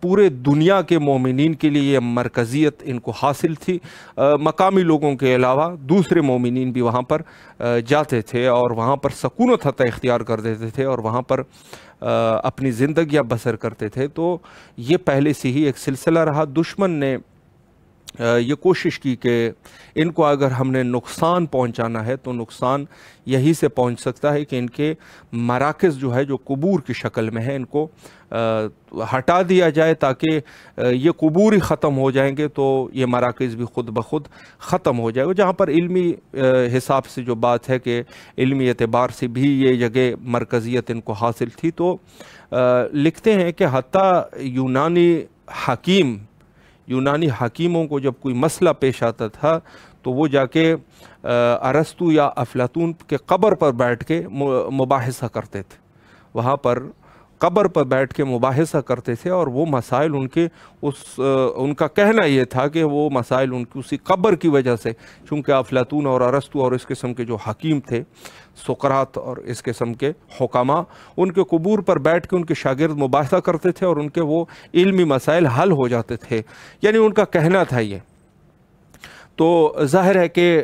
پورے دنیا کے مومنین کے لیے یہ مرکزیت ان کو حاصل تھی۔ مقامی لوگوں کے علاوہ دوسرے مومنین بھی وہاں پر جاتے تھے اور وہاں پر سکونت حتی اختیار کر دیتے تھے اور وہاں پر اپنی زندگیاں بسر کرتے تھے۔ تو یہ پہلے سے ہی ایک سلسلہ رہا۔ دشمن نے یہ کوشش کی کہ ان کو اگر ہم نے نقصان پہنچانا ہے تو نقصان یہی سے پہنچ سکتا ہے کہ ان کے مراکز جو ہے جو قبور کی شکل میں ہے ان کو ہٹا دیا جائے، تاکہ یہ قبور ہی ختم ہو جائیں گے تو یہ مراکز بھی خود بخود ختم ہو جائے گا۔ جہاں پر علمی حساب سے جو بات ہے کہ علمی اعتبار سے بھی یہ جگہ مرکزیت ان کو حاصل تھی، تو لکھتے ہیں کہ حتیٰ یونانی حکیموں کو جب کوئی مسئلہ پیش آتا تھا تو وہ جا کے ارسطو یا افلاطون کے قبر پر بیٹھ کے مباحثہ کرتے تھے، وہاں پر قبر پر بیٹھ کے مباحثہ کرتے تھے، اور وہ مسائل ان کا کہنا یہ تھا کہ وہ مسائل ان کی اسی قبر کی وجہ سے، چونکہ افلاطون اور ارسطو اور اس قسم کے جو حکیم تھے، سقراط اور اس قسم کے حکماء، ان کے قبور پر بیٹھ کے ان کے شاگرد مباحثہ کرتے تھے اور ان کے وہ علمی مسائل حل ہو جاتے تھے، یعنی ان کا کہنا تھا یہ۔ تو ظاہر ہے کہ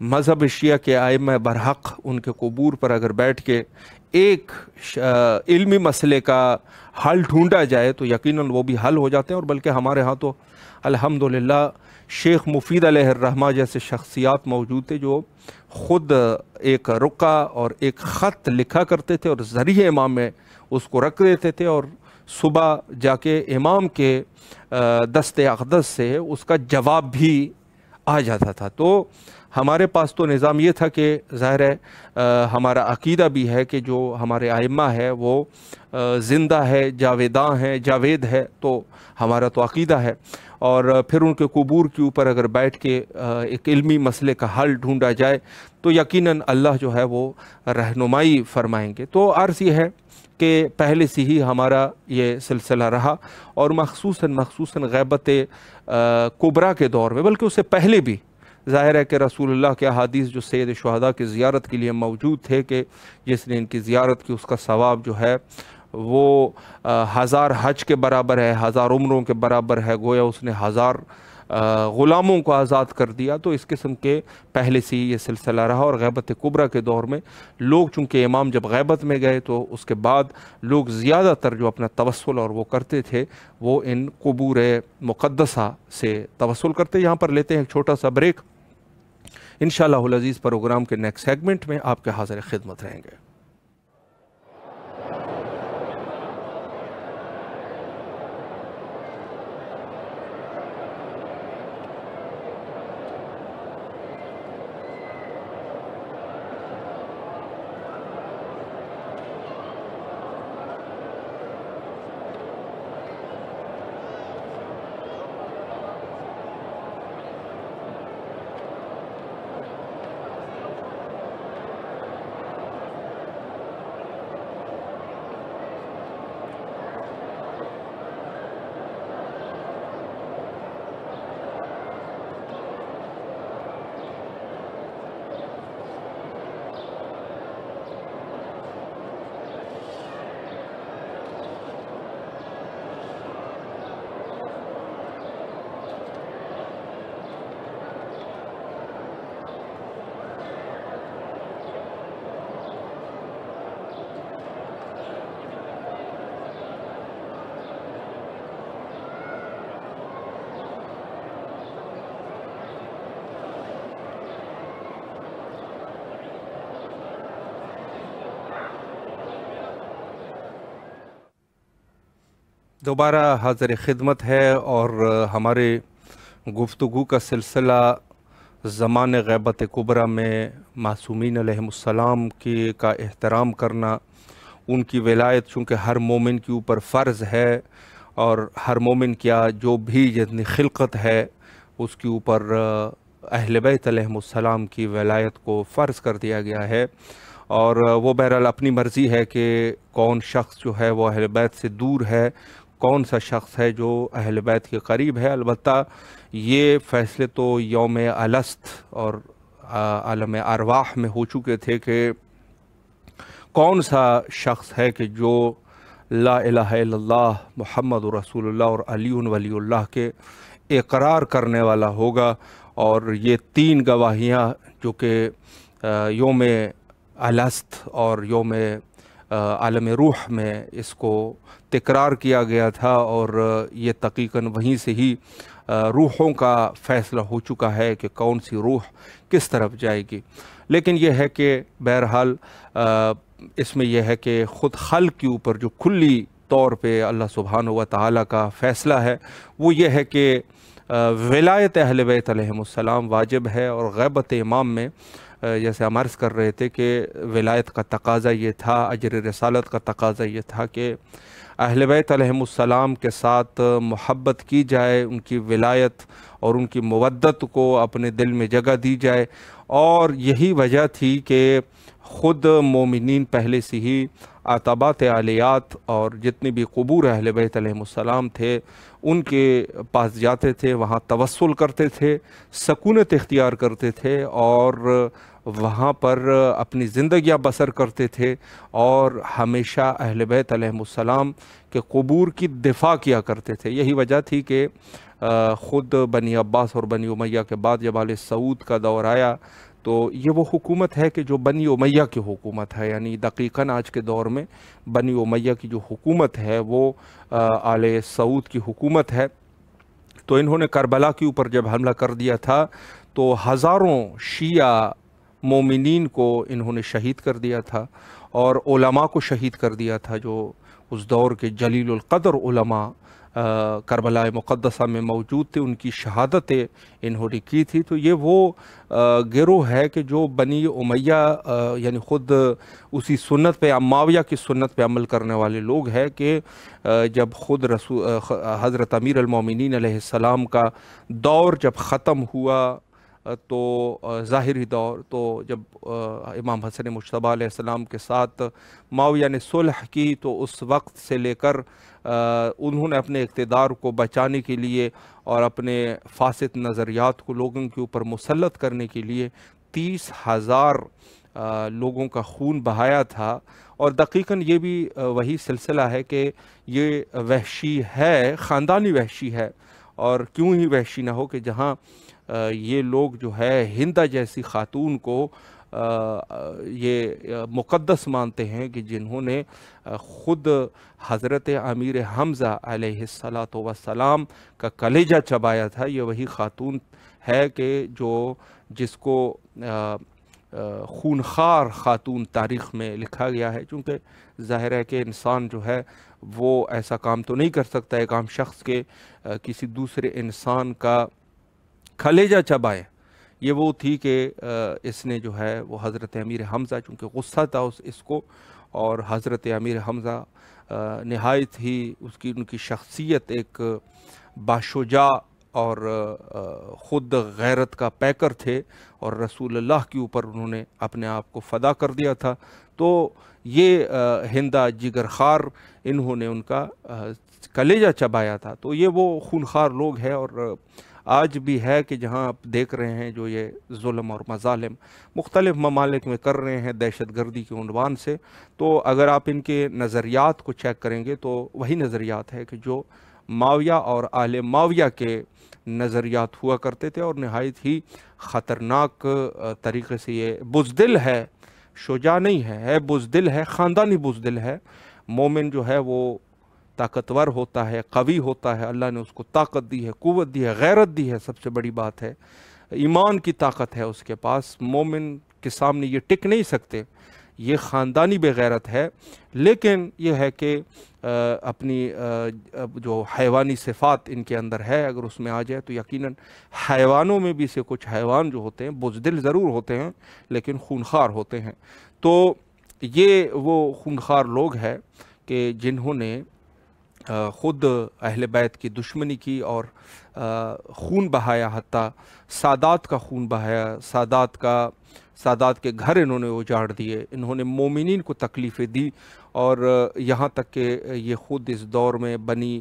مذہب شیعہ کے ائمہ برحق ان کے قبور پر اگر بیٹھ کے ایک علمی مسئلے کا حل ڈھونڈا جائے تو یقیناً وہ بھی حل ہو جاتے ہیں، اور بلکہ ہمارے ہاں تو الحمدللہ شیخ مفید علیہ الرحمہ جیسے شخصیات موجود تھے جو خود ایک رقعہ اور ایک خط لکھا کرتے تھے اور ذریعہ امام میں اس کو رکھ دیتے تھے، اور صبح جا کے امام کے دست اقدس سے اس کا جواب بھی آ جاتا تھا۔ تو ہمارے پاس تو نظام یہ تھا کہ ظاہر ہے ہمارا عقیدہ بھی ہے کہ جو ہمارے ائمہ ہے وہ زندہ ہے، جاویداں ہیں، جاوید ہے، تو ہمارا تو عقیدہ ہے، اور پھر ان کے قبور کے اوپر اگر بیٹھ کے ایک علمی مسئلے کا حل ڈھونڈا جائے تو یقیناً اللہ جو ہے وہ رہنمائی فرمائیں گے۔ تو عرض یہ ہے کہ پہلے سے ہی ہمارا یہ سلسلہ رہا، اور مخصوصاً غیبت کبریٰ کے دور میں، بلکہ اس سے پہلے بھی ظاہر ہے کہ رسول اللہ کے احادیث جو سید شہداء کی زیارت کے لیے موجود تھے کہ جس نے ان کی زیارت کی اس کا ثواب جو ہے وہ 1000 حج کے برابر ہے، 1000 عمروں کے برابر ہے، گویا اس نے 1000 غلاموں کو آزاد کر دیا۔ تو اس قسم کے پہلے سے ہی یہ سلسلہ رہا، اور غیبت کبریٰ کے دور میں لوگ چونکہ امام جب غیبت میں گئے تو اس کے بعد لوگ زیادہ تر جو اپنا توسل اور وہ کرتے تھے وہ ان قبور مقدسہ سے توسل کرتے۔ یہاں پر لیتے ہیں ایک چھوٹا سا بریک، انشاءاللہ العزیز پروگرام کے نیکسٹ سیگمنٹ میں آپ کے حاضر خدمت رہیں گے۔ دوبارہ حاضر خدمت ہے، اور ہمارے گفتگو کا سلسلہ زمان غیبت کبریٰ میں معصومین علیہم السلام کا احترام کرنا، ان کی ولایت چونکہ ہر مومن کے اوپر فرض ہے، اور ہر مومن کیا جو بھی جتنی خلقت ہے اس کے اوپر اہل بیت علیہم السلام کی ولایت کو فرض کر دیا گیا ہے، اور وہ بہرحال اپنی مرضی ہے کہ کون شخص جو ہے وہ اہل بیت سے دور ہے، کون سا شخص ہے جو اہل بیت کے قریب ہے۔ البتہ یہ فیصلے تو یوم الست اور عالم ارواح میں ہو چکے تھے کہ کون سا شخص ہے کہ جو لا الہ الا اللہ محمد رسول اللہ اور علی ولی اللہ کے اقرار کرنے والا ہوگا۔ اور یہ تین گواہیاں جو کہ یوم الست اور یوم عالم روح میں اس کو تکرار کیا گیا تھا، اور یہ تحقیقاً وہیں سے ہی روحوں کا فیصلہ ہو چکا ہے کہ کون سی روح کس طرف جائے گی۔ لیکن یہ ہے کہ بہرحال اس میں یہ ہے کہ خود خلق کے اوپر جو کلی طور پہ اللہ سبحانہ و تعالیٰ کا فیصلہ ہے وہ یہ ہے کہ ولایت اہل بیت علیہم السلام واجب ہے، اور غیبت امام میں جیسے ہم عرض کر رہے تھے کہ ولایت کا تقاضا یہ تھا، اجر رسالت کا تقاضا یہ تھا کہ اہل بیت علیہم السلام کے ساتھ محبت کی جائے، ان کی ولایت اور ان کی مودت کو اپنے دل میں جگہ دی جائے۔ اور یہی وجہ تھی کہ خود مومنین پہلے سے ہی عتبات عالیات اور جتنے بھی قبور اہل بیت علیہم السلام تھے ان کے پاس جاتے تھے، وہاں توسل کرتے تھے، سکونت اختیار کرتے تھے، اور وہاں پر اپنی زندگیاں بسر کرتے تھے، اور ہمیشہ اہل بیت علیہم السلام کے قبور کی دفاع کیا کرتے تھے۔ یہی وجہ تھی کہ خود بنی عباس اور بنی امیہ کے بعد جب آل سعود کا دور آیا تو یہ وہ حکومت ہے کہ جو بنی امیہ کی حکومت ہے، یعنی دقیقاً آج کے دور میں بنی امیہ کی جو حکومت ہے وہ آل سعود کی حکومت ہے۔ تو انہوں نے کربلا کے اوپر جب حملہ کر دیا تھا تو ہزاروں شیعہ مومنین کو انہوں نے شہید کر دیا تھا، اور علماء کو شہید کر دیا تھا جو اس دور کے جلیل القدر علماء کربلا مقدسہ میں موجود تھے، ان کی شہادتیں انہوں نے کی تھی۔ تو یہ وہ گروہ ہے کہ جو بنی امیہ یعنی خود اسی سنت پہ معاویہ کی سنت پہ عمل کرنے والے لوگ ہیں کہ جب خود حضرت امیر المومنین علیہ السلام کا دور جب ختم ہوا تو ظاہری دور، تو جب امام حسن مجتبیٰ علیہ السلام کے ساتھ معاویہ نے صلح کی تو اس وقت سے لے کر انہوں نے اپنے اقتدار کو بچانے کے لیے اور اپنے فاسد نظریات کو لوگوں کے اوپر مسلط کرنے کے لیے 30,000 لوگوں کا خون بہایا تھا۔ اور دقیقاً یہ بھی وہی سلسلہ ہے کہ یہ وحشی ہے، خاندانی وحشی ہے، اور کیوں ہی وحشی نہ ہو کہ جہاں یہ لوگ جو ہے ہندہ جیسی خاتون کو یہ مقدس مانتے ہیں کہ جنہوں نے خود حضرت امیر حمزہ علیہ السلام کا کلیجہ چبایا تھا، یہ وہی خاتون ہے کہ جس کو خونخوار خاتون تاریخ میں لکھا گیا ہے، چونکہ ظاہر ہے کہ انسان جو ہے وہ ایسا کام تو نہیں کر سکتا ایک عام شخص کے کسی دوسرے انسان کا کلیجہ چبائے۔ یہ وہ تھی کہ اس نے جو ہے وہ حضرت امیر حمزہ، چونکہ غصہ تھا اس کو، اور حضرت امیر حمزہ نہایت ہی ان کی شخصیت ایک باشجاع اور خود غیرت کا پیکر تھے، اور رسول اللہ کے اوپر انہوں نے اپنے آپ کو فدا کر دیا تھا۔ تو یہ ہندہ جگر خار انہوں نے ان کا کلیجہ چبایا تھا۔ تو یہ وہ خونخوار لوگ ہیں، اور آج بھی ہے کہ جہاں آپ دیکھ رہے ہیں جو یہ ظلم اور مظالم مختلف ممالک میں کر رہے ہیں دہشت گردی کے عنوان سے، تو اگر آپ ان کے نظریات کو چیک کریں گے تو وہی نظریات ہے کہ جو معاویہ اور آل معاویہ کے نظریات ہوا کرتے تھے، اور نہایت ہی خطرناک طریقے سے یہ بزدل ہے، شجاع نہیں ہے بزدل ہے، خاندانی بزدل ہے۔ مومن جو ہے وہ طاقتور ہوتا ہے، قوی ہوتا ہے، اللہ نے اس کو طاقت دی ہے، قوت دی ہے، غیرت دی ہے، سب سے بڑی بات ہے ایمان کی طاقت ہے اس کے پاس۔ مومن کے سامنے یہ ٹک نہیں سکتے، یہ خاندانی بے غیرت ہے۔ لیکن یہ ہے کہ اپنی جو حیوانی صفات ان کے اندر ہے اگر اس میں آ جائے تو یقیناً حیوانوں میں بھی سے کچھ حیوان جو ہوتے ہیں بزدل ضرور ہوتے ہیں لیکن خونخوار ہوتے ہیں۔ تو یہ وہ خونخوار لوگ ہیں کہ جنہوں نے خود اہل بیت کی دشمنی کی اور خون بہایا، حتیٰ سادات کا خون بہایا، سادات کے گھر انہوں نے اجاڑ دیے، انہوں نے مومنین کو تکلیفیں دی، اور یہاں تک کہ یہ خود اس دور میں بنی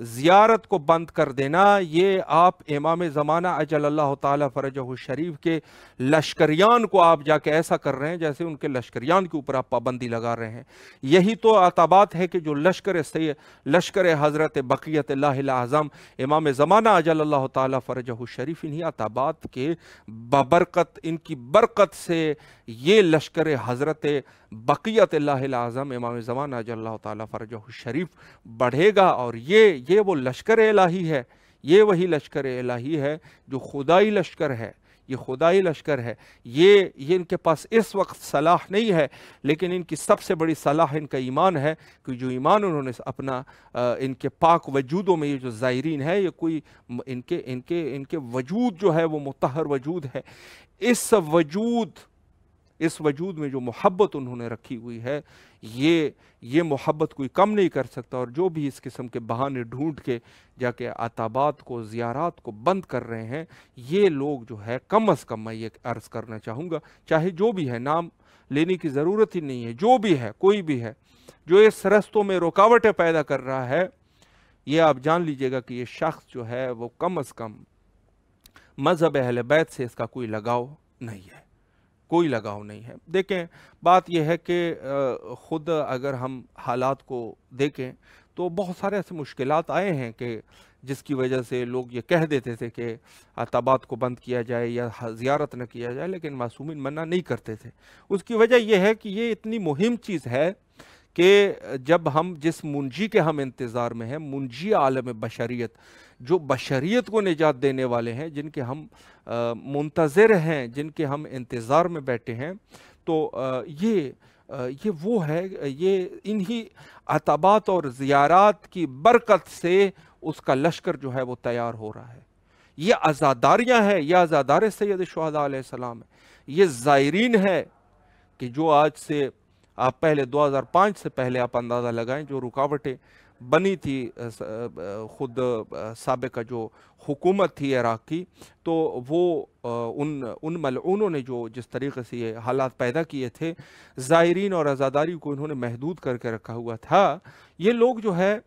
زیارت کو بند کر دینا، یہ آپ امام زمانہ اجل اللہ تعالی فرجہ الشریف کے لشکریان کو آپ جا کے ایسا کر رہے ہیں جیسے ان کے لشکریان کے اوپر آپ پابندی لگا رہے ہیں۔ یہی تو عتابات ہے کہ جو لشکر حضرت بقیت اللہ الاعظم امام زمانہ اجل اللہ تعالی فرجہ الشریف، انہی عتابات کے ببرکت، ان کی برکت سے یہ لشکر حضرت بقیت اللہ الاعظم امام زمانہ اجل اللہ تعالی فرجہ الشریف بڑھے گا۔ اور یہ وہ لشکر الہی ہے، یہ وہی لشکر الہی ہے جو خدائی لشکر ہے، یہ خدائی لشکر ہے۔ یہ ان کے پاس اس وقت صلاح نہیں ہے، لیکن ان کی سب سے بڑی صلاح ان کا ایمان ہے، کہ جو ایمان انہوں نے اپنا ان کے پاک وجودوں میں، یہ جو زائرین ہے، یہ کوئی ان کے وجود جو ہے وہ مطہر وجود ہے۔ اس وجود میں جو محبت انہوں نے رکھی ہوئی ہے، یہ محبت کوئی کم نہیں کر سکتا۔ اور جو بھی اس قسم کے بہانے ڈھونڈ کے جا کے عتابات کو، زیارات کو بند کر رہے ہیں، یہ لوگ جو ہے کم از کم، میں یہ عرض کرنا چاہوں گا، چاہے جو بھی ہے، نام لینے کی ضرورت ہی نہیں ہے، جو بھی ہے، کوئی بھی ہے، جو اس رستوں میں رکاوٹیں پیدا کر رہا ہے، یہ آپ جان لیجئے گا کہ یہ شخص جو ہے وہ کم از کم مذہب اہل بیت سے اس کا کوئی لگاؤ نہیں ہے، کوئی لگاؤ نہیں ہے۔ دیکھیں، بات یہ ہے کہ خود اگر ہم حالات کو دیکھیں تو بہت سارے ایسے مشکلات آئے ہیں کہ جس کی وجہ سے لوگ یہ کہہ دیتے تھے کہ عتابات کو بند کیا جائے یا زیارت نہ کیا جائے، لیکن معصومین منع نہیں کرتے تھے۔ اس کی وجہ یہ ہے کہ یہ اتنی مہم چیز ہے کہ جب ہم جس منجی کے ہم انتظار میں ہیں، منجی عالم بشریت، جو بشریت کو نجات دینے والے ہیں، جن کے ہم منتظر ہیں، جن کے ہم انتظار میں بیٹھے ہیں، تو یہ وہ ہے، یہ انہی عتابات اور زیارات کی برکت سے اس کا لشکر جو ہے وہ تیار ہو رہا ہے۔ یہ عزاداریاں ہیں، یہ عزادار سید الشہداء علیہ السلام ہے، یہ زائرین ہے کہ جو آج سے آپ پہلے 2005 سے پہلے آپ اندازہ لگائیں، جو رکاوٹیں بنی تھی خود سابقہ جو حکومت تھی عراق کی، تو وہ ان ملعونوں نے جو جس طریقے سے یہ حالات پیدا کیے تھے، زائرین اور عزاداری کو انہوں نے محدود کر کے رکھا ہوا تھا، یہ لوگ جو ہے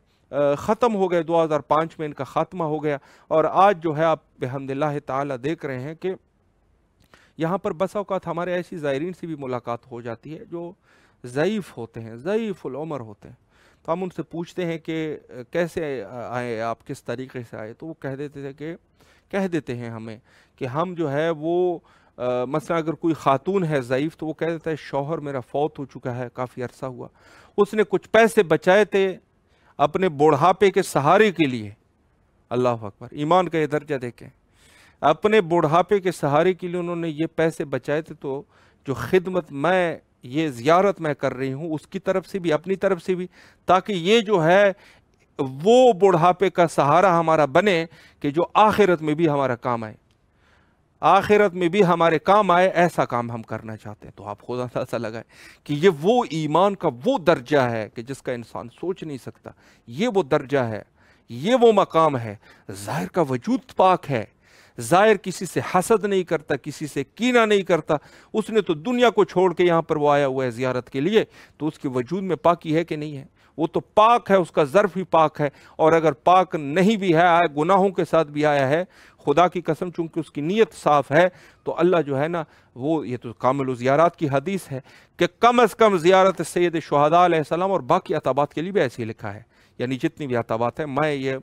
ختم ہو گئے۔ 2005 میں ان کا خاتمہ ہو گیا، اور آج جو ہے آپ بحمد اللہ تعالی دیکھ رہے ہیں کہ یہاں پر بسا اوقات ہمارے ایسی زائرین سے بھی ملاقات ہو جاتی ہے جو ضعیف ہوتے ہیں، ضعیف العمر ہوتے ہیں، تو ہم ان سے پوچھتے ہیں کہ کیسے آئے آپ، کس طریقے سے آئے، تو وہ کہہ دیتے ہیں ہمیں کہ ہم جو ہے وہ مثلا اگر کوئی خاتون ہے ضعیف، تو وہ کہہ دیتا ہے شوہر میرا فوت ہو چکا ہے، کافی عرصہ ہوا، اس نے کچھ پیسے بچائے تھے اپنے بڑھاپے کے سہارے کے لیے۔ اللہ اکبر، ایمان کا یہ درجہ دیکھیں، اپنے بڑھاپے کے سہارے کے لیے انہوں نے یہ پیسے بچائے تھے، تو جو خدمت میں، یہ زیارت میں کر رہی ہوں، اس کی طرف سے بھی، اپنی طرف سے بھی، تاکہ یہ جو ہے وہ بڑھاپے کا سہارا ہمارا بنے کہ جو آخرت میں بھی ہمارا کام آئے، آخرت میں بھی ہمارے کام آئے، ایسا کام ہم کرنا چاہتے ہیں۔ تو آپ خود اندازہ لگائیں کہ یہ وہ ایمان کا وہ درجہ ہے کہ جس کا انسان سوچ نہیں سکتا، یہ وہ درجہ ہے، یہ وہ مقام ہے۔ ظاہر کا وجود پاک ہے، ظاہر کسی سے حسد نہیں کرتا، کسی سے کینہ نہیں کرتا، اس نے تو دنیا کو چھوڑ کے یہاں پر وہ آیا ہوا ہے زیارت کے لیے، تو اس کے وجود میں پاکی ہے کہ نہیں ہے؟ وہ تو پاک ہے، اس کا ظرف بھی پاک ہے، اور اگر پاک نہیں بھی ہے، گناہوں کے ساتھ بھی آیا ہے، خدا کی قسم چونکہ اس کی نیت صاف ہے، تو اللہ جو ہے نا وہ، یہ تو کامل الزیارات کی حدیث ہے کہ کم از کم زیارت سید الشہداء علیہ السلام اور باقی عتابات کے لیے بھی ایسے ہی لکھا ہے، یعنی جتنی بھی عتابات ہیں، میں یہ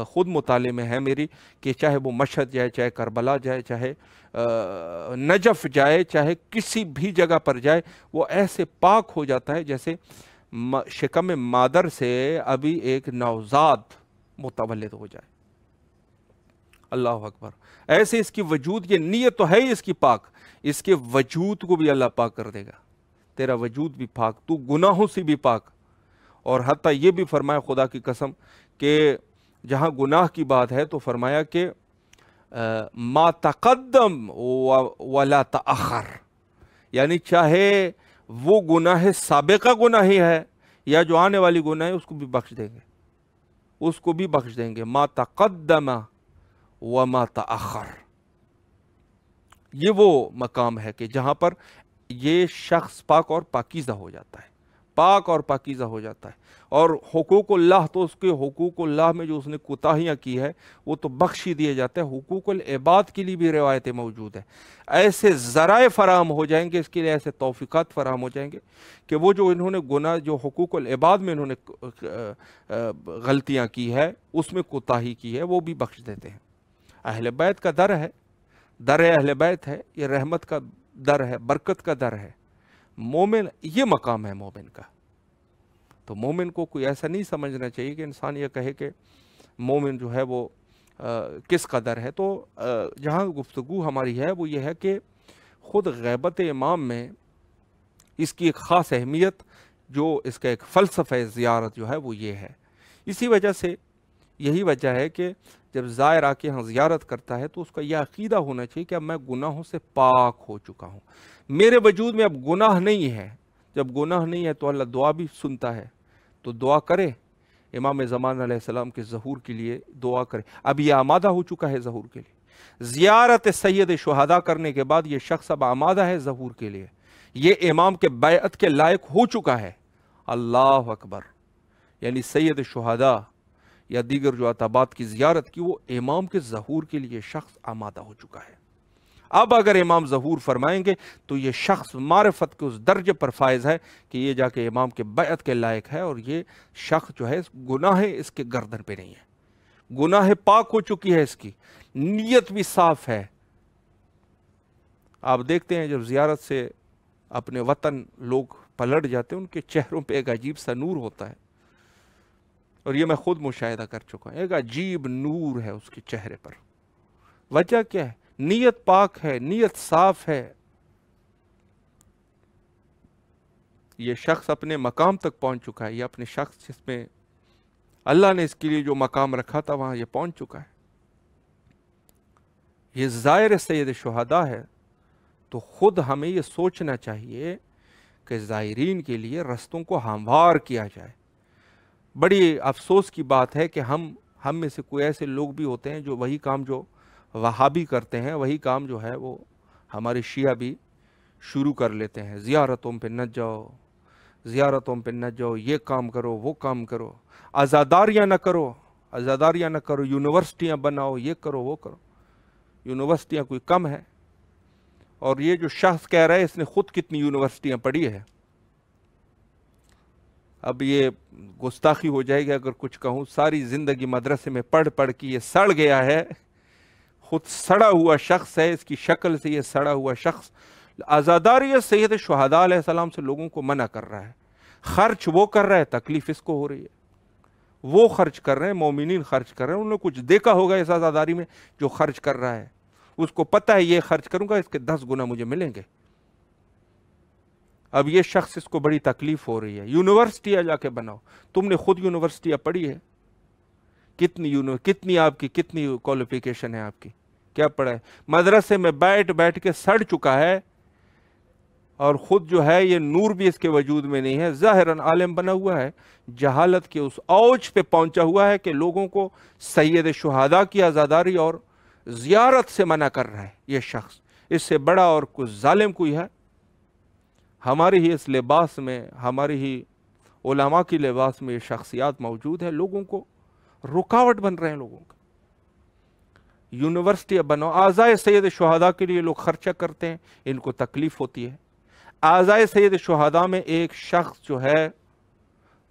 خود مطالعے میں ہے میری، کہ چاہے وہ مشہد جائے، چاہے کربلا جائے، چاہے نجف جائے، چاہے کسی بھی جگہ پر جائے، وہ ایسے پاک ہو جاتا ہے جیسے شکم مادر سے ابھی ایک نوزاد متولد ہو جائے۔ اللہ اکبر، ایسے اس کی وجود، یہ نیت تو ہے ہی اس کی پاک، اس کے وجود کو بھی اللہ پاک کر دے گا، تیرا وجود بھی پاک، تو گناہوں سے بھی پاک۔ اور حتیٰ یہ بھی فرمایا خدا کی قسم کہ جہاں گناہ کی بات ہے تو فرمایا کہ ما تقدم ولا تأخر، یعنی چاہے وہ گناہ سابقہ گناہ ہی ہے یا جو آنے والی گناہ ہے، اس کو بھی بخش دیں گے، اس کو بھی بخش دیں گے۔ ما تقدم وما تأخر، یہ وہ مقام ہے کہ جہاں پر یہ شخص پاک اور پاکیزہ ہو جاتا ہے، پاک اور پاکیزہ ہو جاتا ہے۔ اور حقوق اللہ، تو اس کے حقوق اللہ میں جو اس نے کوتاہیاں کی ہے وہ تو بخشی دیے جاتے ہیں۔ حقوق العباد کے لیے بھی روایتیں موجود ہیں، ایسے ذرائع فراہم ہو جائیں گے اس کے لیے، ایسے توفیقات فراہم ہو جائیں گے کہ وہ جو انہوں نے گناہ، جو حقوق العباد میں انہوں نے غلطیاں کی ہے، اس میں کوتاہی کی ہے، وہ بھی بخش دیتے ہیں۔ اہل بیت کا در ہے، در اہل بیت ہے، یہ رحمت کا در ہے، برکت کا در ہے۔ مومن، یہ مقام ہے مومن کا۔ تو مومن کو کوئی ایسا نہیں سمجھنا چاہیے کہ انسان یہ کہے کہ مومن جو ہے وہ کس قدر ہے۔ تو جہاں گفتگو ہماری ہے وہ یہ ہے کہ خود غیبت امام میں اس کی ایک خاص اہمیت، جو اس کا ایک فلسفہ زیارت جو ہے وہ یہ ہے۔ اسی وجہ سے، یہی وجہ ہے کہ جب زائر آ کے یہاں زیارت کرتا ہے تو اس کا یہ عقیدہ ہونا چاہیے کہ اب میں گناہوں سے پاک ہو چکا ہوں، میرے وجود میں اب گناہ نہیں ہے۔ جب گناہ نہیں ہے تو اللہ دعا بھی سنتا ہے، تو دعا کرے، امام زمان علیہ السلام کے ظہور کے لیے دعا کرے۔ اب یہ آمادہ ہو چکا ہے ظہور کے لیے، زیارت سید شہداء کرنے کے بعد یہ شخص اب آمادہ ہے ظہور کے لیے، یہ امام کے بیعت کے لائق ہو چکا ہے۔ اللہ اکبر! یعنی سید شہداء یا دیگر جو عتبات کی زیارت کی، وہ امام کے ظہور کے لیے شخص آمادہ ہو چکا ہے۔ اب اگر امام ظہور فرمائیں گے تو یہ شخص معرفت کے اس درجے پر فائز ہے کہ یہ جا کے امام کے بیعت کے لائق ہے، اور یہ شخص جو ہے گناہ اس کے گردن پہ نہیں ہے، گناہ پاک ہو چکی ہے، اس کی نیت بھی صاف ہے۔ آپ دیکھتے ہیں جب زیارت سے اپنے وطن لوگ پلٹ جاتے ہیں، ان کے چہروں پہ ایک عجیب سا نور ہوتا ہے، اور یہ میں خود مشاہدہ کر چکا ہوں، ایک عجیب نور ہے اس کے چہرے پر۔ وجہ کیا ہے؟ نیت پاک ہے، نیت صاف ہے۔ یہ شخص اپنے مقام تک پہنچ چکا ہے، یہ اپنے شخص جس میں اللہ نے اس کے لیے جو مقام رکھا تھا وہاں یہ پہنچ چکا ہے۔ یہ زائر سید شہداء ہے، تو خود ہمیں یہ سوچنا چاہیے کہ زائرین کے لیے رستوں کو ہموار کیا جائے۔ بڑی افسوس کی بات ہے کہ ہم میں سے کوئی ایسے لوگ بھی ہوتے ہیں جو وہی کام جو وہابی کرتے ہیں، وہی کام جو ہے وہ ہمارے شیعہ بھی شروع کر لیتے ہیں۔ زیارتوں پہ نہ جاؤ، زیارتوں پہ نہ جاؤ، یہ کام کرو، وہ کام کرو، عزاداریاں نہ کرو، عزاداریاں نہ کرو، یونیورسٹیاں بناؤ، یہ کرو، وہ کرو۔ یونیورسٹیاں کوئی کم ہے؟ اور یہ جو شخص کہہ رہا ہے اس نے خود کتنی یونیورسٹیاں پڑھی ہے۔ اب یہ گستاخی ہو جائے گی اگر کچھ کہوں، ساری زندگی مدرسے میں پڑھ پڑھ کے یہ سڑ گیا ہے، خود سڑا ہوا شخص ہے، اس کی شکل سے یہ سڑا ہوا شخص عزاداری سید شہداء علیہ السلام سے لوگوں کو منع کر رہا ہے۔ خرچ وہ کر رہا ہے، تکلیف اس کو ہو رہی ہے۔ وہ خرچ کر رہے ہیں، مومنین خرچ کر رہے ہیں، انہوں نے کچھ دیکھا ہوگا اس عزاداری میں جو خرچ کر رہا ہے، اس کو پتہ ہے یہ خرچ کروں گا اس کے 10 گنا مجھے ملیں گے۔ اب یہ شخص، اس کو بڑی تکلیف ہو رہی ہے، یونیورسٹیاں جا کے بناؤ۔ تم نے خود یونیورسٹیاں پڑھی ہے؟ کتنی آپ کی کتنی کوالیفیکیشن ہے آپ کی؟ کیا پڑھا ہے؟ مدرسے میں بیٹھ بیٹھ کے سڑ چکا ہے، اور خود جو ہے یہ نور بھی اس کے وجود میں نہیں ہے، ظاہراً عالم بنا ہوا ہے، جہالت کے اس اوج پہ پہنچا ہوا ہے کہ لوگوں کو سید شہداء کی عزاداری اور زیارت سے منع کر رہا ہے۔ یہ شخص، اس سے بڑا اور کچھ ظالم کوئی ہے؟ ہماری ہی اس لباس میں، ہماری ہی علماء کی لباس میں یہ شخصیات موجود ہے، لوگوں کو رکاوٹ بن رہے ہیں، لوگوں کا۔ یونیورسٹی بناؤ، اعضائے سید شہداء کے لیے لوگ خرچہ کرتے ہیں، ان کو تکلیف ہوتی ہے۔ اعضائے سید شہداء میں ایک شخص جو ہے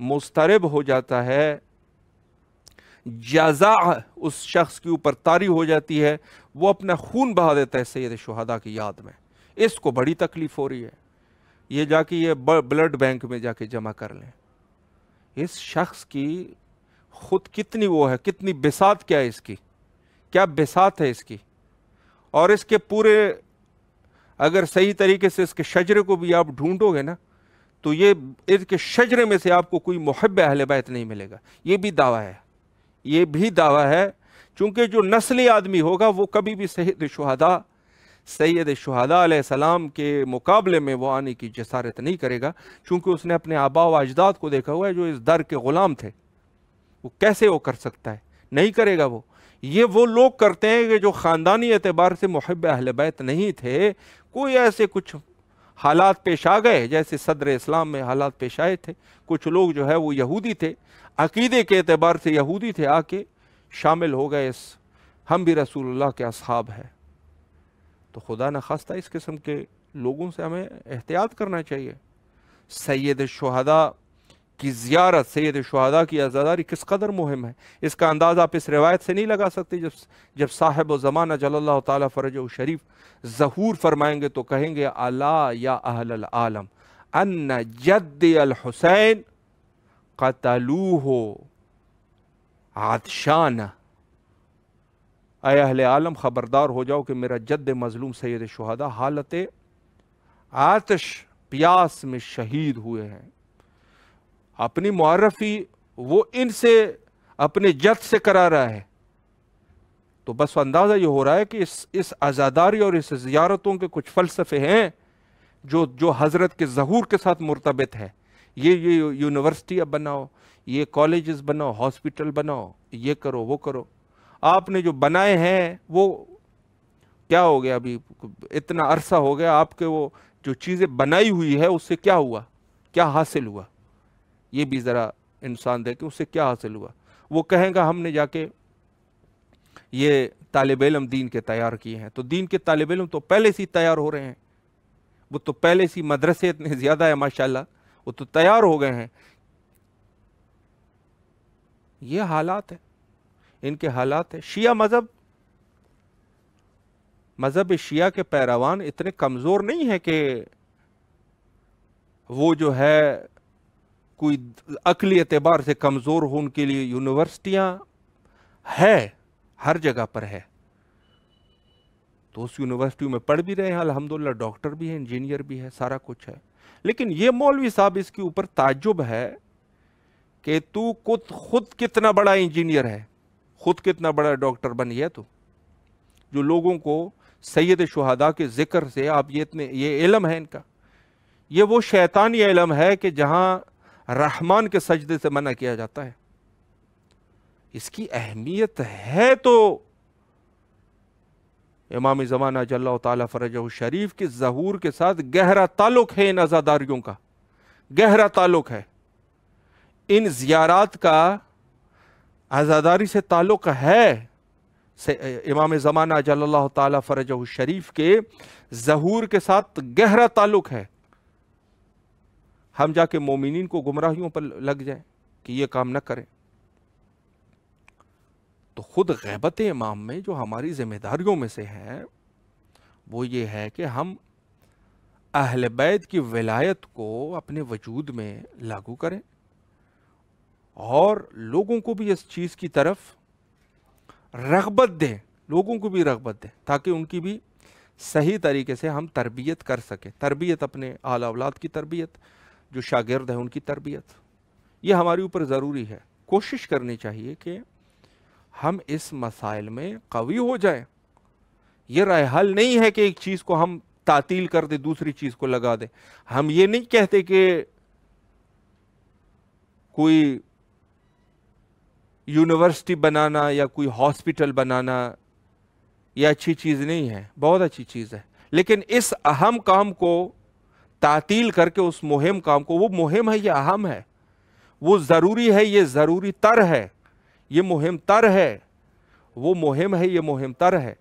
مضطرب ہو جاتا ہے، جزا اس شخص کے اوپر طاری ہو جاتی ہے، وہ اپنا خون بہا دیتا ہے سید شہداء کی یاد میں، اس کو بڑی تکلیف ہو رہی ہے۔ یہ جا کے یہ بلڈ بینک میں جا کے جمع کر لیں۔ اس شخص کی خود کتنی وہ ہے، کتنی بساط کیا ہے اس کی، کیا بساط ہے اس کی۔ اور اس کے پورے، اگر صحیح طریقے سے اس کے شجرے کو بھی آپ ڈھونڈو گے نا، تو یہ اس کے شجرے میں سے آپ کو کوئی محب اہل بیت نہیں ملے گا۔ یہ بھی دعویٰ ہے، یہ بھی دعویٰ ہے، چونکہ جو نسلی آدمی ہوگا وہ کبھی بھی سید شہداء علیہ السلام کے مقابلے میں وہ آنے کی جسارت نہیں کرے گا، چونکہ اس نے اپنے آباء و اجداد کو دیکھا ہوا ہے جو اس در کے غلام تھے۔ وہ کیسے وہ کر سکتا ہے؟ نہیں کرے گا وہ۔ یہ وہ لوگ کرتے ہیں کہ جو خاندانی اعتبار سے محب اہل بیت نہیں تھے، کوئی ایسے کچھ حالات پیش آ گئے جیسے صدر اسلام میں حالات پیش آئے تھے. کچھ لوگ جو ہے وہ یہودی تھے, عقیدے کے اعتبار سے یہودی تھے, آ کے شامل ہو گئے ہم بھی رسول اللہ کے اصحاب ہیں. تو خدا نخواستہ اس قسم کے لوگوں سے ہمیں احتیاط کرنا چاہیے. سید الشہداء کی زیارت, سید الشہداء کی عزاداری کس قدر مہم ہے, اس کا اندازہ آپ اس روایت سے نہیں لگا سکتے. جب صاحب و زمانہ جل اللہ تعالیٰ فرجہ شریف ظہور فرمائیں گے تو کہیں گے الا یا اہل العالم ان جد الحسین قتلوہ عطشان. اے اہل عالم خبردار ہو جاؤ کہ میرا جد مظلوم سید الشہداء حالت آتش پیاس میں شہید ہوئے ہیں. اپنی معرفی وہ ان سے اپنے جد سے کرا رہا ہے. تو بس اندازہ یہ ہو رہا ہے کہ اس عزاداری اور اس زیارتوں کے کچھ فلسفے ہیں جو حضرت کے ظہور کے ساتھ مرتبط ہے. یہ یونیورسٹیاں بناؤ, یہ کالجز بناؤ, ہاسپٹل بناؤ, یہ کرو وہ کرو. آپ نے جو بنائے ہیں وہ کیا ہو گیا, ابھی اتنا عرصہ ہو گیا, آپ کے وہ جو چیزیں بنائی ہوئی ہے اس سے کیا ہوا, کیا حاصل ہوا, یہ بھی ذرا انسان دیکھے اس سے کیا حاصل ہوا. وہ کہیں گا ہم نے جا کے یہ طالب علم دین کے تیار کیے ہیں. تو دین کے طالب علم تو پہلے سے تیار ہو رہے ہیں, وہ تو پہلے سے مدرسے اتنے زیادہ ہیں ماشاءاللہ, وہ تو تیار ہو گئے ہیں. یہ حالات ہیں, ان کے حالات ہیں. شیعہ مذہب شیعہ کے پیروان اتنے کمزور نہیں ہیں کہ وہ جو ہے کوئی عقلی اعتبار سے کمزور ہو. ان کے لیے یونیورسٹیاں ہے, ہر جگہ پر ہے, تو اس یونیورسٹی میں پڑھ بھی رہے ہیں الحمدللہ, ڈاکٹر بھی ہیں, انجینئر بھی ہے, سارا کچھ ہے. لیکن یہ مولوی صاحب اس کے اوپر تعجب ہے کہ تو خود کتنا بڑا انجینئر ہے, خود کتنا بڑا ڈاکٹر بن گیا تو, جو لوگوں کو سید شہداء کے ذکر سے آپ یہ علم ہے ان کا, یہ وہ شیطانی علم ہے کہ جہاں رحمان کے سجدے سے منع کیا جاتا ہے. اس کی اہمیت ہے تو امام زمانہ جل اللہ تعالیٰ فرجہ شریف کے ظہور کے ساتھ گہرا تعلق ہے. ان عزاداریوں کا گہرا تعلق ہے, ان زیارات کا عزاداری سے تعلق ہے. امام زمانہ جل اللہ تعالیٰ فرجہ شریف کے ظہور کے ساتھ گہرا تعلق ہے. ہم جا کے مومنین کو گمراہیوں پر لگ جائیں کہ یہ کام نہ کریں. تو خود غیبت امام میں جو ہماری ذمہ داریوں میں سے ہے وہ یہ ہے کہ ہم اہل بیت کی ولایت کو اپنے وجود میں لاگو کریں اور لوگوں کو بھی اس چیز کی طرف رغبت دیں, لوگوں کو بھی رغبت دیں تاکہ ان کی بھی صحیح طریقے سے ہم تربیت کر سکیں. تربیت اپنے آل اولاد کی تربیت, جو شاگرد ہیں ان کی تربیت, یہ ہمارے اوپر ضروری ہے. کوشش کرنی چاہیے کہ ہم اس مسائل میں قوی ہو جائیں. یہ رائے حل نہیں ہے کہ ایک چیز کو ہم تعطیل کر دیں, دوسری چیز کو لگا دیں. ہم یہ نہیں کہتے کہ کوئی یونیورسٹی بنانا یا کوئی ہاسپٹل بنانا یہ اچھی چیز نہیں ہے, بہت اچھی چیز ہے, لیکن اس اہم کام کو تعطیل کر کے اس مہم کام کو, وہ مہم ہے, یہ اہم ہے, وہ ضروری ہے, یہ ضروری تر ہے, یہ مہم تر ہے, وہ مہم ہے, یہ مہم تر ہے.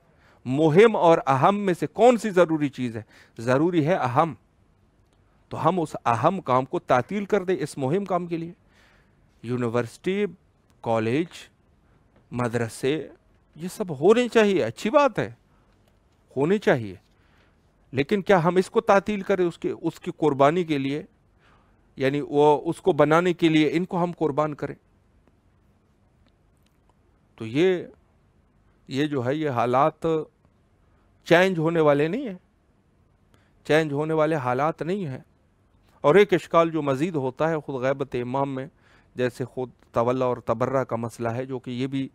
مہم اور اہم میں سے کون سی ضروری چیز ہے؟ ضروری ہے اہم. تو ہم اس اہم کام کو تعطیل کر دیں اس مہم کام کے لیے. یونیورسٹی, کالج, مدرسے یہ سب ہونے چاہیے, اچھی بات ہے, ہونے چاہیے, لیکن کیا ہم اس کو تعطیل کریں اس کی قربانی کے لیے, یعنی وہ اس کو بنانے کے لیے ان کو ہم قربان کریں؟ تو یہ جو ہے یہ حالات چینج ہونے والے نہیں ہیں, چینج ہونے والے حالات نہیں ہیں. اور ایک اشکال جو مزید ہوتا ہے خود غیبت امام میں, جیسے خود تولا اور تبرہ کا مسئلہ ہے, جو کہ یہ بھی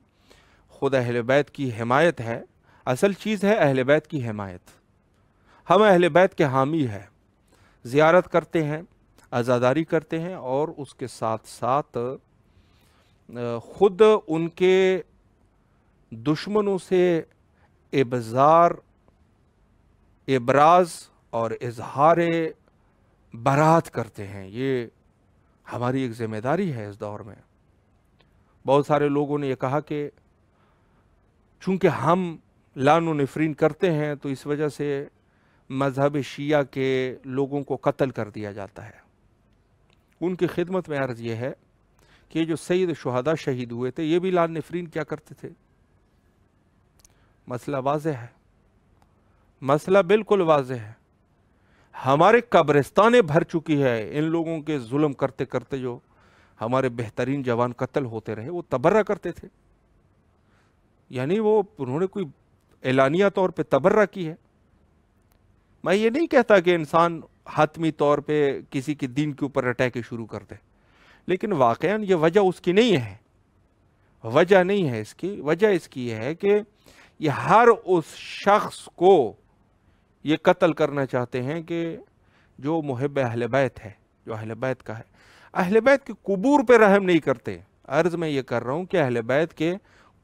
خود اہل بیت کی حمایت ہے. اصل چیز ہے اہل بیت کی حمایت, ہم اہل بیت کے حامی ہیں, زیارت کرتے ہیں, عزاداری کرتے ہیں, اور اس کے ساتھ ساتھ خود ان کے دشمنوں سے ابراز اور اظہار برات کرتے ہیں، یہ ہماری ایک ذمہ داری ہے اس دور میں۔ بہت سارے لوگوں نے یہ کہا کہ چونکہ ہم لعن و نفرین کرتے ہیں تو اس وجہ سے مذہب شیعہ کے لوگوں کو قتل کر دیا جاتا ہے۔ ان کی خدمت میں عرض یہ ہے کہ جو سید شہداء شہید ہوئے تھے یہ بھی لعن نفرین کیا کرتے تھے؟ مسئلہ واضح ہے، مسئلہ بالکل واضح ہے۔ ہمارے قبرستانیں بھر چکی ہے ان لوگوں کے ظلم کرتے کرتے، جو ہمارے بہترین جوان قتل ہوتے رہے، وہ تبرہ کرتے تھے، یعنی وہ انہوں نے کوئی اعلانیہ طور پہ تبرہ کی ہے۔ میں یہ نہیں کہتا کہ انسان حتمی طور پہ کسی کے دین کے اوپر اٹیک شروع کر دے، لیکن واقعاً یہ وجہ اس کی نہیں ہے، وجہ نہیں ہے اس کی، وجہ اس کی یہ ہے کہ یہ ہر اس شخص کو یہ قتل کرنا چاہتے ہیں کہ جو محب اہل بیت ہے، جو اہل بیت کا ہے۔ اہل بیت کے قبور پہ رحم نہیں کرتے، عرض میں یہ کر رہا ہوں کہ اہل بیت کے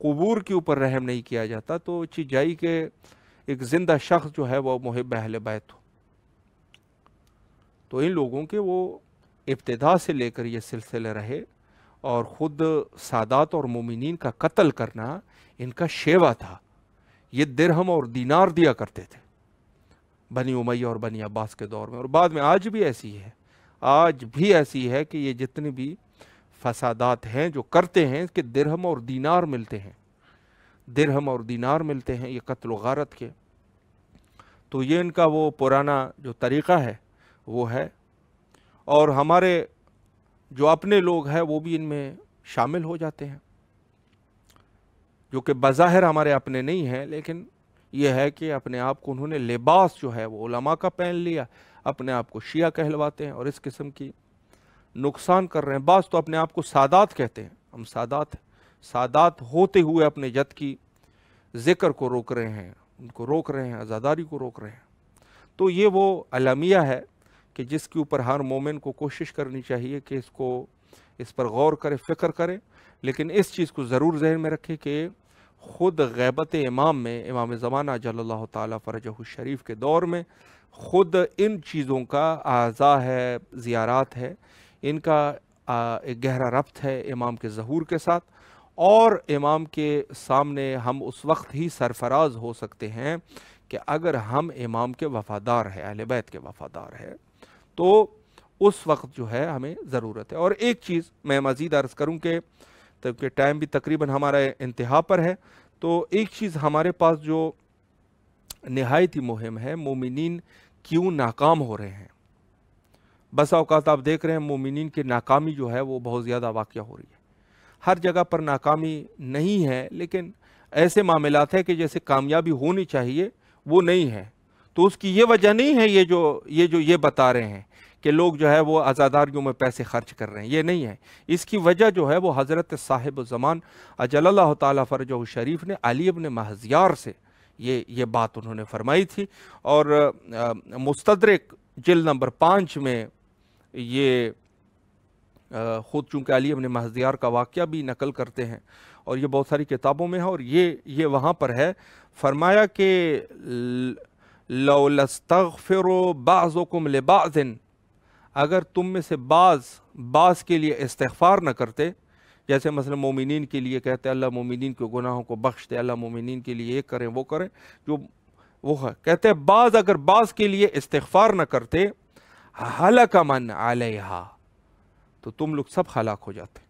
قبور کے اوپر رحم نہیں کیا جاتا، تو چیز جائی کہ ایک زندہ شخص جو ہے وہ محب اہل بیت ہو۔ تو ان لوگوں کے وہ ابتدا سے لے کر یہ سلسلے رہے، اور خود سادات اور مومنین کا قتل کرنا ان کا شیوا تھا۔ یہ درہم اور دینار دیا کرتے تھے بنی امیہ اور بنی عباس کے دور میں، اور بعد میں آج بھی ایسی ہے، آج بھی ایسی ہے کہ یہ جتنے بھی فسادات ہیں جو کرتے ہیں کہ درہم اور دینار ملتے ہیں، درہم اور دینار ملتے ہیں یہ قتل و غارت کے۔ تو یہ ان کا وہ پرانا جو طریقہ ہے وہ ہے، اور ہمارے جو اپنے لوگ ہیں وہ بھی ان میں شامل ہو جاتے ہیں، جو کہ بظاہر ہمارے اپنے نہیں ہیں، لیکن یہ ہے کہ اپنے آپ کو انہوں نے لباس جو ہے وہ علماء کا پہن لیا، اپنے آپ کو شیعہ کہلواتے ہیں اور اس قسم کی نقصان کر رہے ہیں۔ بعض تو اپنے آپ کو سادات کہتے ہیں، ہم سادات ہیں، سادات ہوتے ہوئے اپنے جد کی ذکر کو روک رہے ہیں، ان کو روک رہے ہیں، عزاداری کو روک رہے ہیں۔ تو یہ وہ الامیہ ہے کہ جس کے اوپر ہر مومن کو کوشش کرنی چاہیے کہ اس پر غور کرے، فکر کرے، لیکن اس چیز کو ضرور ذہن میں رکھے کہ خود غیبت امام میں، امام زمانہ جل اللہ تعالیٰ فرجہ الشریف کے دور میں خود ان چیزوں کا اعضاء ہے، زیارات ہے، ان کا ایک گہرا ربط ہے امام کے ظہور کے ساتھ، اور امام کے سامنے ہم اس وقت ہی سرفراز ہو سکتے ہیں کہ اگر ہم امام کے وفادار ہیں، اہل بیت کے وفادار ہیں، تو اس وقت جو ہے ہمیں ضرورت ہے۔ اور ایک چیز میں مزید عرض کروں کہ ٹائم بھی تقریباً ہمارا انتہا پر ہے، تو ایک چیز ہمارے پاس جو نہایت ہی مہم ہے، مومنین کیوں ناکام ہو رہے ہیں۔ بسا اوقات آپ دیکھ رہے ہیں مومنین کی ناکامی جو ہے وہ بہت زیادہ واقع ہو رہی ہے، ہر جگہ پر ناکامی نہیں ہے، لیکن ایسے معاملات ہے کہ جیسے کامیابی ہونی چاہیے وہ نہیں ہے۔ تو اس کی یہ وجہ نہیں ہے یہ بتا رہے ہیں کہ لوگ جو ہے وہ عزاداریوں میں پیسے خرچ کر رہے ہیں، یہ نہیں ہے۔ اس کی وجہ جو ہے وہ حضرت صاحب الزمان اجل اللہ تعالیٰ فرجہ الشریف نے علی ابن مہذیار سے یہ بات انہوں نے فرمائی تھی، اور مستدرک جلد نمبر 5 میں یہ خود چونکہ علی ابن مہذیار کا واقعہ بھی نقل کرتے ہیں، اور یہ بہت ساری کتابوں میں ہے، اور یہ وہاں پر ہے، فرمایا کہ لَوْ لَسْتَغْفِرُ بَعْضُكُمْ لِبَعْضٍ، اگر تم میں سے بعض کے لیے استغفار نہ کرتے، جیسے مثلا مومنین کے لیے کہتے اللہ مومنین کے گناہوں کو بخش دے، اللہ مومنین کے لیے یہ کریں وہ کریں، جو وہ کہتے ہیں اگر بعض کے لیے استغفار نہ کرتے، ہلک من علیہا، تو تم لوگ سب ہلاک ہو جاتے۔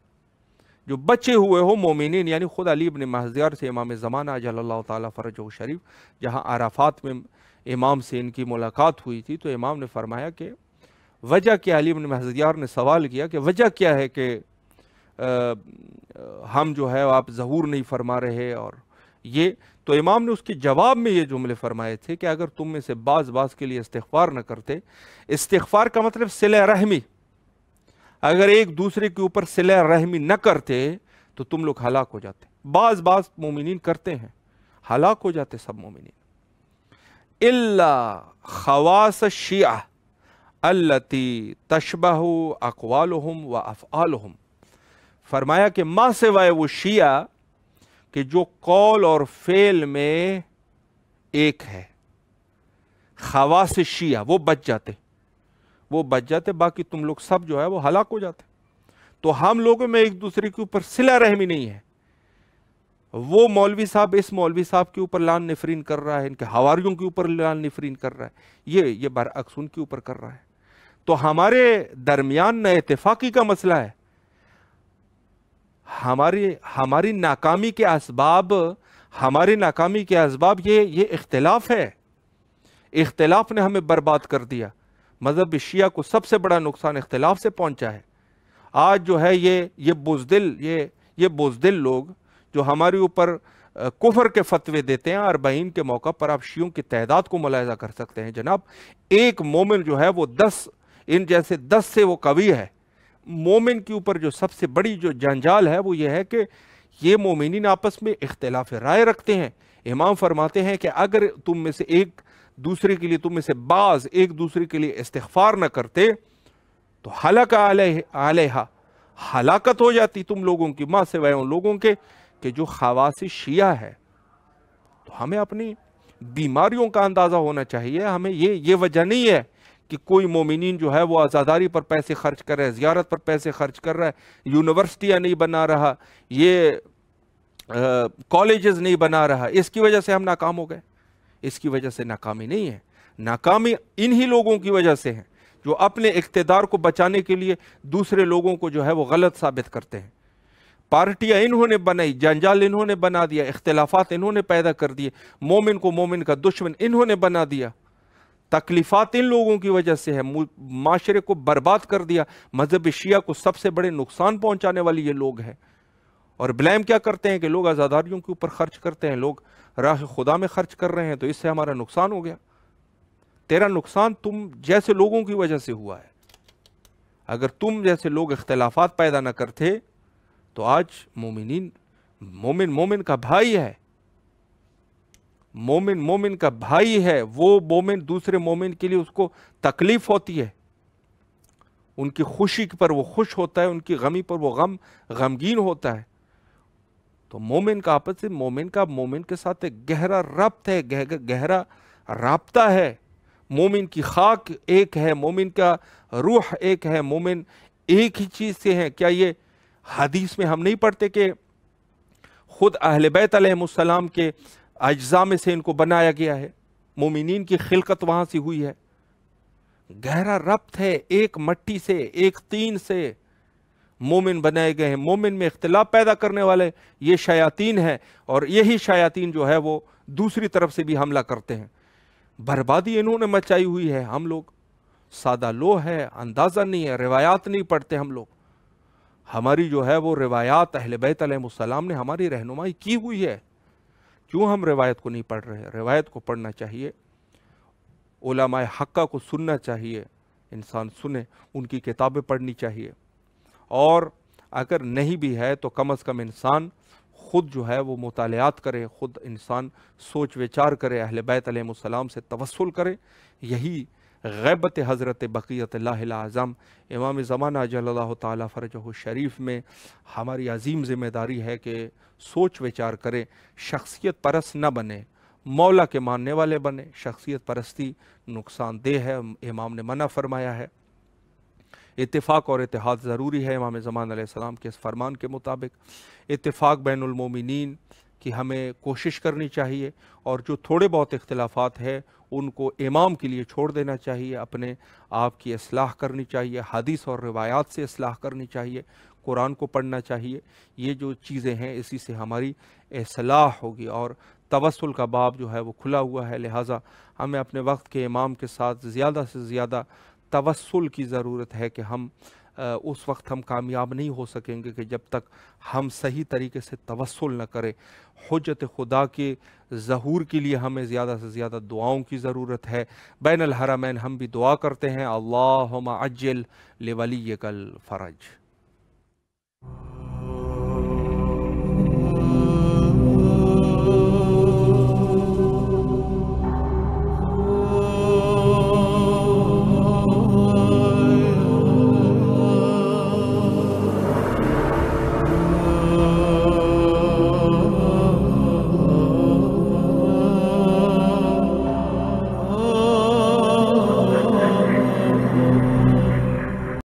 جو بچے ہوئے ہو مومنین، یعنی خود علی ابن مہذیار سے امام زمانہ اجل اللہ تعالیٰ فرجہ الشریف جہاں عرفات میں امام سے ان کی ملاقات ہوئی تھی، تو امام نے فرمایا کہ وجہ کیا، علی ابن مہذیار نے سوال کیا کہ وجہ کیا ہے کہ ہم جو ہے آپ ظہور نہیں فرما رہے، اور یہ تو امام نے اس کے جواب میں یہ جملے فرمائے تھے کہ اگر تم میں سے بعض کے لیے استغفار نہ کرتے، استغفار کا مطلب صلہ رحمی، اگر ایک دوسرے کے اوپر صلہ رحمی نہ کرتے تو تم لوگ ہلاک ہو جاتے۔ بعض مومنین کرتے ہیں، ہلاک ہو جاتے سب مومنین، الا خواص الشیعہ التی تشبہ اقوالہم و افعالہم، فرمایا کہ ماں سوائے وہ شیعہ کہ جو قول اور فعل میں ایک ہے، خواص شیعہ وہ بچ جاتے، باقی تم لوگ سب جو ہے وہ ہلاک ہو جاتے۔ تو ہم لوگوں میں ایک دوسرے کے اوپر صلہ رحمی نہیں ہے۔ وہ مولوی صاحب اس مولوی صاحب کے اوپر لعن نفرین کر رہا ہے، ان کے حواریوں کے اوپر لعن نفرین کر رہا ہے، یہ برعکس ان کے اوپر کر رہا ہے۔ تو ہمارے درمیان نہ اتفاقی کا مسئلہ ہے، ہماری ناکامی کے اسباب یہ اختلاف ہے۔ اختلاف نے ہمیں برباد کر دیا۔ مذہب شیعہ کو سب سے بڑا نقصان اختلاف سے پہنچا ہے۔ آج جو ہے یہ بزدل لوگ جو ہمارے اوپر کفر کے فتوے دیتے ہیں، اربعین کے موقع پر آپ شیعوں کی تعداد کو ملاحظہ کر سکتے ہیں جناب، ایک مومن جو ہے وہ 10 سے وہ قوی ہے۔ مومن کے اوپر جو سب سے بڑی جو جنجال ہے وہ یہ ہے کہ یہ مومنین آپس میں اختلاف رائے رکھتے ہیں۔ امام فرماتے ہیں کہ اگر تم میں سے بعض ایک دوسرے کے لیے استغفار نہ کرتے تو ہلاک علیہا، ہلاکت ہو جاتی تم لوگوں کی، ماں سوائے ان لوگوں کے کہ جو خواص شیعہ ہے۔ تو ہمیں اپنی بیماریوں کا اندازہ ہونا چاہیے۔ ہمیں یہ وجہ نہیں ہے کہ کوئی مومنین جو ہے وہ عزاداری پر پیسے خرچ کر رہا ہے، زیارت پر پیسے خرچ کر رہا ہے، یونیورسٹیاں نہیں بنا رہا، یہ کالجز نہیں بنا رہا، اس کی وجہ سے ہم ناکام ہو گئے۔ اس کی وجہ سے ناکامی نہیں ہے، ناکامی انہی لوگوں کی وجہ سے ہے جو اپنے اقتدار کو بچانے کے لیے دوسرے لوگوں کو جو ہے وہ غلط ثابت کرتے ہیں۔ پارٹیاں انہوں نے بنائی، جنجال انہوں نے بنا دیا، اختلافات انہوں نے پیدا کر دیے، مومن کو مومن کا دشمن انہوں نے بنا دیا، تکلیفات ان لوگوں کی وجہ سے ہے، معاشرے کو برباد کر دیا۔ مذہب شیعہ کو سب سے بڑے نقصان پہنچانے والی یہ لوگ ہیں۔ اور بلیم کیا کرتے ہیں کہ لوگ عزاداریوں کے اوپر خرچ کرتے ہیں، لوگ راہ خدا میں خرچ کر رہے ہیں تو اس سے ہمارا نقصان ہو گیا۔ تیرا نقصان تم جیسے لوگوں کی وجہ سے ہوا ہے۔ اگر تم جیسے لوگ اختلافات پیدا نہ کرتے تو آج مومن کا بھائی ہے، مومن کا بھائی ہے، وہ مومن دوسرے مومن کے لیے اس کو تکلیف ہوتی ہے، ان کی خوشی پر وہ خوش ہوتا ہے، ان کی غمی پر وہ غمگین ہوتا ہے۔ تو مومن کا آپس سے مومن کے ساتھ ایک گہرا ربط ہے، گہرا رابطہ ہے۔ مومن کی خاک ایک ہے، مومن کا روح ایک ہے، مومن ایک ہی چیز سے ہیں۔ کیا یہ حدیث میں ہم نہیں پڑھتے کہ خود اہل بیت علیہ السلام کے اجزاء میں سے ان کو بنایا گیا ہے، مومنین کی خلقت وہاں سے ہوئی ہے۔ گہرا ربط ہے، ایک مٹی سے ایک طین سے مومن بنائے گئے ہیں۔ مومن میں اختلاف پیدا کرنے والے یہ شیاطین ہیں، اور یہی شیاطین جو ہے وہ دوسری طرف سے بھی حملہ کرتے ہیں۔ بربادی انہوں نے مچائی ہوئی ہے۔ ہم لوگ سادہ لو ہے، اندازہ نہیں ہے، روایات نہیں پڑھتے ہم لوگ۔ ہماری جو ہے وہ روایات اہل بیت علیہ السلام نے ہماری رہنمائی کی ہوئی ہے، کیوں ہم روایت کو نہیں پڑھ رہے؟ روایت کو پڑھنا چاہیے، علماء حقہ کو سننا چاہیے، انسان سنے، ان کی کتابیں پڑھنی چاہیے، اور اگر نہیں بھی ہے تو کم از کم انسان خود جو ہے وہ مطالعات کرے، خود انسان سوچ وچار کرے، اہل بیت علیہ السلام سے توسل کرے۔ یہی غیبت حضرت بقیت اللہ الاعظم امام زمانہ اجل اللہ تعالیٰ فرجہ الشریف میں ہماری عظیم ذمہ داری ہے کہ سوچ وچار کرے، شخصیت پرست نہ بنے، مولا کے ماننے والے بنے۔ شخصیت پرستی نقصان دہ ہے، امام نے منع فرمایا ہے۔ اتفاق اور اتحاد ضروری ہے امام زمان علیہ السلام کے اس فرمان کے مطابق۔ اتفاق بین المومنین کی ہمیں کوشش کرنی چاہیے، اور جو تھوڑے بہت اختلافات ہیں ان کو امام کے لیے چھوڑ دینا چاہیے، اپنے آپ کی اصلاح کرنی چاہیے، حدیث اور روایات سے اصلاح کرنی چاہیے، قرآن کو پڑھنا چاہیے۔ یہ جو چیزیں ہیں اسی سے ہماری اصلاح ہوگی، اور توسل کا باب جو ہے وہ کھلا ہوا ہے۔ لہٰذا ہمیں اپنے وقت کے امام کے ساتھ زیادہ سے زیادہ توسل کی ضرورت ہے کہ اس وقت ہم کامیاب نہیں ہو سکیں گے کہ جب تک ہم صحیح طریقے سے توسل نہ کریں۔ حجت خدا کے ظہور کے لیے ہمیں زیادہ سے زیادہ دعاؤں کی ضرورت ہے۔ بین الحرمین ہم بھی دعا کرتے ہیں، اللہم عجل لولیک الفرج۔